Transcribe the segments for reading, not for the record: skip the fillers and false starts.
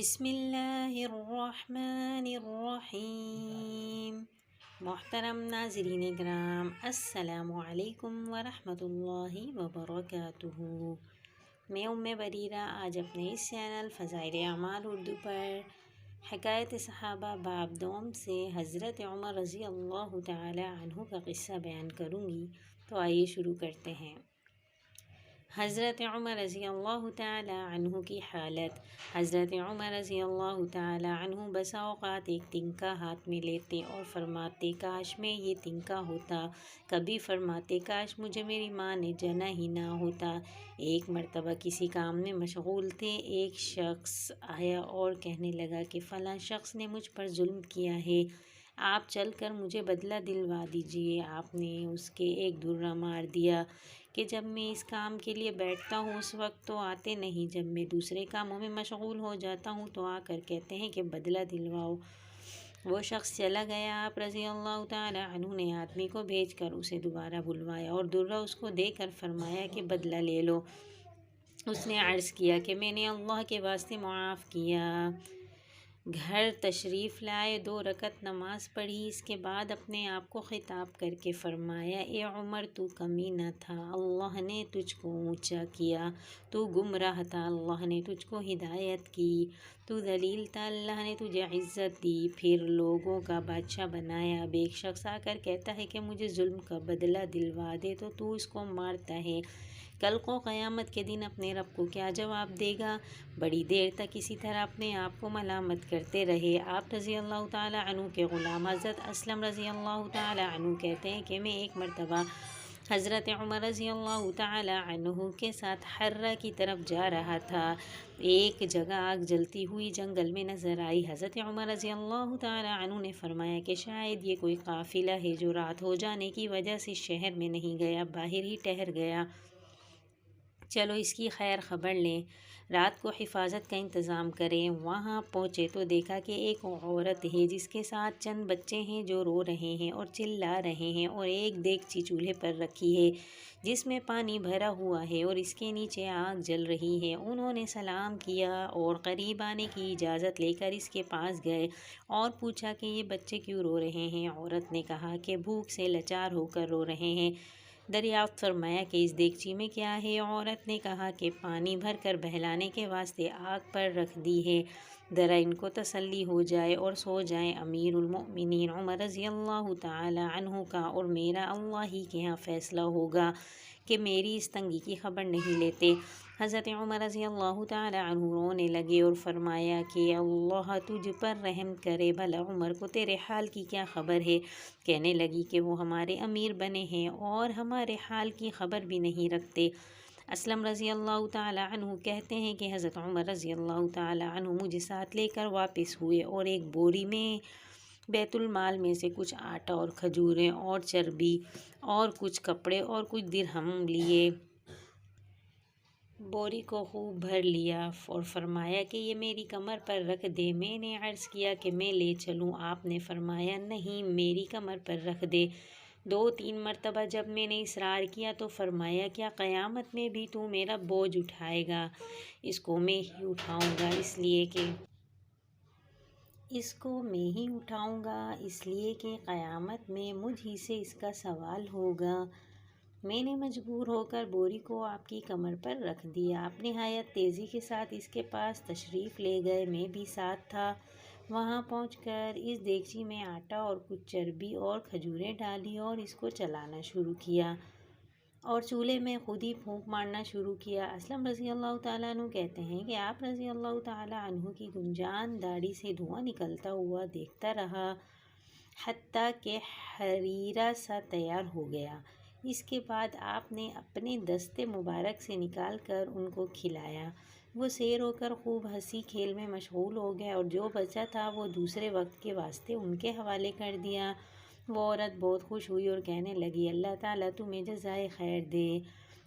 بسم اللہ الرحمن الرحیم۔ محترم ناظرین کرام، السلام علیکم ورحمۃ اللہ وبرکاتہ۔ میں بریرہ آج اپنے اس چینل فضائل اعمال اردو پر حکایت صحابہ باب دوم سے حضرت عمر رضی اللہ تعالی عنہ کا قصہ بیان کروں گی، تو آئیے شروع کرتے ہیں۔ حضرت عمر رضی اللہ تعالی عنہ کی حالت۔ حضرت عمر رضی اللہ تعالی عنہ بسا اوقات ایک تنکا ہاتھ میں لیتے اور فرماتے کاش میں یہ تنکا ہوتا، کبھی فرماتے کاش مجھے میری ماں نے جنا ہی نہ ہوتا۔ ایک مرتبہ کسی کام میں مشغول تھے، ایک شخص آیا اور کہنے لگا کہ فلاں شخص نے مجھ پر ظلم کیا ہے، آپ چل کر مجھے بدلہ دلوا دیجیے۔ آپ نے اس کے ایک درہ مار دیا کہ جب میں اس کام کے لیے بیٹھتا ہوں اس وقت تو آتے نہیں، جب میں دوسرے کاموں میں مشغول ہو جاتا ہوں تو آ کر کہتے ہیں کہ بدلہ دلواؤ۔ وہ شخص چلا گیا۔ آپ رضی اللہ تعالی عنہ نے آدمی کو بھیج کر اسے دوبارہ بلوایا اور درہ اس کو دے کر فرمایا کہ بدلہ لے لو۔ اس نے عرض کیا کہ میں نے اللہ کے واسطے معاف کیا۔ گھر تشریف لائے، 2 رکعت نماز پڑھی، اس کے بعد اپنے آپ کو خطاب کر کے فرمایا اے عمر تو کمینہ تھا، اللہ نے تجھ کو اونچا کیا، تو گمراہ تھا، اللہ نے تجھ کو ہدایت کی، تو ذلیل تھا، اللہ نے تجھے عزت دی، پھر لوگوں کا بادشاہ بنایا۔ اب ایک شخص آ کر کہتا ہے کہ مجھے ظلم کا بدلہ دلوا دے تو اس کو مارتا ہے، کل کو قیامت کے دن اپنے رب کو کیا جواب دے گا؟ بڑی دیر تک اسی طرح اپنے آپ کو ملامت کرتے رہے۔ آپ رضی اللہ تعالی عنہ کے غلام حضرت اسلم رضی اللہ تعالی عنہ کہتے ہیں کہ میں ایک مرتبہ حضرت عمر رضی اللہ تعالی عنہ کے ساتھ حرہ کی طرف جا رہا تھا۔ ایک جگہ آگ جلتی ہوئی جنگل میں نظر آئی۔ حضرت عمر رضی اللہ تعالی عنہ نے فرمایا کہ شاید یہ کوئی قافلہ ہے جو رات ہو جانے کی وجہ سے شہر میں نہیں گیا، باہر ہی ٹھہر گیا، چلو اس کی خیر خبر لیں، رات کو حفاظت کا انتظام کریں۔ وہاں پہنچے تو دیکھا کہ ایک عورت ہے جس کے ساتھ چند بچے ہیں جو رو رہے ہیں اور چلا رہے ہیں، اور ایک دیگچی چولہے پر رکھی ہے جس میں پانی بھرا ہوا ہے اور اس کے نیچے آگ جل رہی ہے۔ انہوں نے سلام کیا اور قریب آنے کی اجازت لے کر اس کے پاس گئے اور پوچھا کہ یہ بچے کیوں رو رہے ہیں؟ عورت نے کہا کہ بھوک سے لاچار ہو کر رو رہے ہیں۔ دریافت فرمایا کہ اس دیگچی میں کیا ہے؟ عورت نے کہا کہ پانی بھر کر بہلانے کے واسطے آگ پر رکھ دی ہے، ذرا ان کو تسلی ہو جائے اور سو جائیں۔ امیر المؤمنین عمر رضی اللہ تعالی عنہ کا اور میرا اللہ ہی کے ہاں فیصلہ ہوگا کہ میری اس تنگی کی خبر نہیں لیتے۔ حضرت عمر رضی اللہ تعالی عنہ رونے لگے اور فرمایا کہ اللہ تجھ پر رحم کرے، بھلا عمر کو تیرے حال کی کیا خبر ہے؟ کہنے لگی کہ وہ ہمارے امیر بنے ہیں اور ہمارے حال کی خبر بھی نہیں رکھتے۔ اسلم رضی اللہ تعالی عنہ کہتے ہیں کہ حضرت عمر رضی اللہ تعالی عنہ مجھے ساتھ لے کر واپس ہوئے اور ایک بوری میں بیت المال میں سے کچھ آٹا اور کھجوریں اور چربی اور کچھ کپڑے اور کچھ درہم لیے۔ بوری کو خوب بھر لیا اور فرمایا کہ یہ میری کمر پر رکھ دے۔ میں نے عرض کیا کہ میں لے چلوں؟ آپ نے فرمایا نہیں، میری کمر پر رکھ دے۔ 2-3 مرتبہ جب میں نے اصرار کیا تو فرمایا کیا قیامت میں بھی تو میرا بوجھ اٹھائے گا؟ اس کو میں ہی اٹھاؤں گا اس لیے کہ قیامت میں مجھ ہی سے اس کا سوال ہوگا۔ میں نے مجبور ہو کر بوری کو آپ کی کمر پر رکھ دیا۔ آپ نہایت تیزی کے ساتھ اس کے پاس تشریف لے گئے، میں بھی ساتھ تھا۔ وہاں پہنچ کر اس دیگچی میں آٹا اور کچھ چربی اور کھجوریں ڈالی اور اس کو چلانا شروع کیا اور چولہے میں خود ہی پھونک مارنا شروع کیا۔ اسلم رضی اللہ تعالیٰ عنہ کہتے ہیں کہ آپ رضی اللہ تعالیٰ عنہ کی گنجان داڑھی سے دھواں نکلتا ہوا دیکھتا رہا حتیٰ کہ حریرہ سا تیار ہو گیا۔ اس کے بعد آپ نے اپنے دست مبارک سے نکال کر ان کو کھلایا۔ وہ سیر ہو کر خوب ہنسی کھیل میں مشغول ہو گئے اور جو بچا تھا وہ دوسرے وقت کے واسطے ان کے حوالے کر دیا۔ وہ عورت بہت خوش ہوئی اور کہنے لگی اللہ تعالیٰ تمہیں جزائے خیر دے،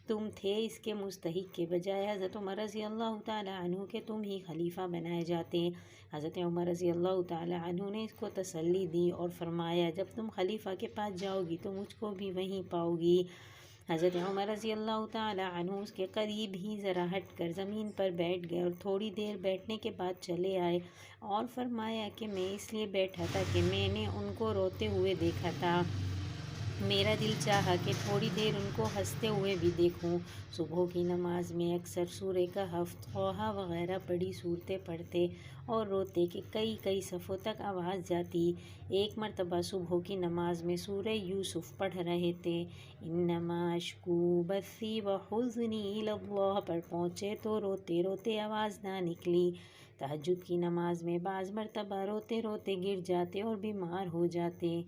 تم تھے اس کے مستحق کے بجائے حضرت عمر رضی اللہ تعالی عنہ کے تم ہی خلیفہ بنائے جاتے۔ حضرت عمر رضی اللہ تعالی عنہ نے اس کو تسلی دی اور فرمایا جب تم خلیفہ کے پاس جاؤ گی تو مجھ کو بھی وہیں پاؤ گی۔ حضرت عمر رضی اللہ تعالیٰ عنہ اس کے قریب ہی ذرا ہٹ کر زمین پر بیٹھ گئے اور تھوڑی دیر بیٹھنے کے بعد چلے آئے اور فرمایا کہ میں اس لیے بیٹھا تھا کہ میں نے ان کو روتے ہوئے دیکھا تھا، میرا دل چاہا کہ تھوڑی دیر ان کو ہنستے ہوئے بھی دیکھوں۔ صبح کی نماز میں اکثر سورہ کہف، طٰہٰ وغیرہ پڑھی صورتیں پڑھتے اور روتے کہ کئی صفوں تک آواز جاتی۔ ایک مرتبہ صبح کی نماز میں سورہ یوسف پڑھ رہے تھے، انما اشکو بثی وحزنی الی اللہ پر پہنچے تو روتے روتے آواز نہ نکلی۔ تہجد کی نماز میں بعض مرتبہ روتے روتے گر جاتے اور بیمار ہو جاتے۔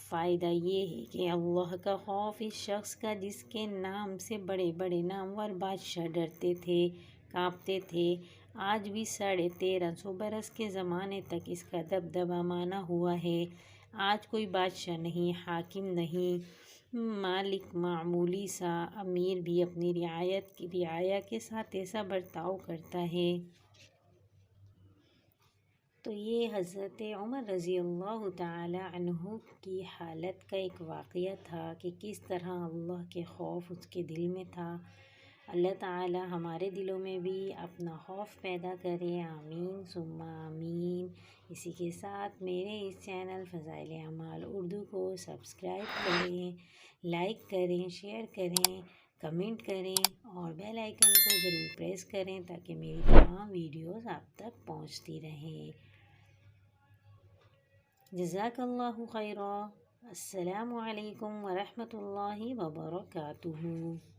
فائدہ یہ ہے کہ اللہ کا خوف اس شخص کا جس کے نام سے بڑے بڑے نامور بادشاہ ڈرتے تھے، کانپتے تھے۔ آج بھی 1350 برس کے زمانے تک اس کا دبدبہ مانا ہوا ہے۔ آج کوئی بادشاہ نہیں، حاکم نہیں، مالک معمولی سا امیر بھی اپنی رعایا کے ساتھ ایسا برتاؤ کرتا ہے۔ تو یہ حضرت عمر رضی اللہ تعالی عنہ کی حالت کا ایک واقعہ تھا کہ کس طرح اللہ کے خوف اس کے دل میں تھا۔ اللہ تعالی ہمارے دلوں میں بھی اپنا خوف پیدا کرے، آمین ثم آمین۔ اسی کے ساتھ میرے اس چینل فضائل اعمال اردو کو سبسکرائب کریں، لائک کریں، شیئر کریں، کمنٹ کریں اور بیل آئیکن کو ضرور پریس کریں تاکہ میری تمام ویڈیوز آپ تک پہنچتی رہیں۔ جزاک اللہ خیرا۔ السلام علیکم ورحمۃ اللہ وبرکاتہ۔